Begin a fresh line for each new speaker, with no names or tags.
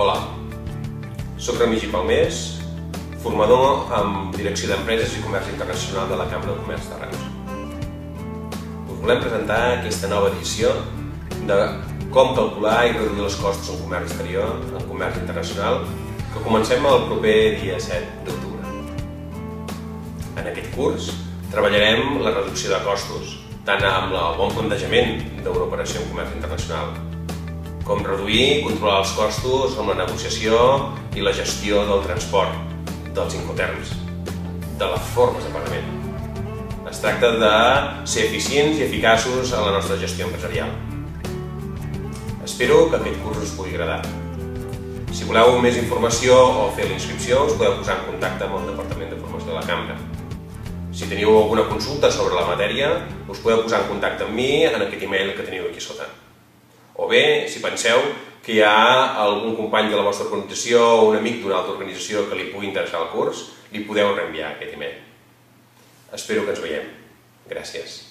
Hola, soc Remigi Palmés, formador en Direcció d'Empreses i Comerç Internacional de la Cambra de Comerç de Reus. Us volem presentar aquesta nova edició de com calcular i reduir els costos en comerç exterior, en comerç internacional, que comencem el proper dia 7 d'octubre. En aquest curs treballarem la reducció de costos, tant amb el bon plantejament d'una operació en comerç internacional, com reduir i controlar els costos amb la negociació i la gestió del transport, dels incoterms, de les formes de pagament. Es tracta de ser eficients i eficaços en la nostra gestió empresarial. Espero que aquest curs us pugui agradar. Si voleu més informació o fer la inscripció, us podeu posar en contacte amb el Departament de Formació de la Cambra. Si teniu alguna consulta sobre la matèria, us podeu posar en contacte amb mi en aquest email que teniu aquí sota. O bé, si penseu que hi ha algun company de la vostra organització o un amic d'una altra organització que li pugui interessar el curs, li podeu reenviar aquest email. Espero que ens veiem. Gràcies.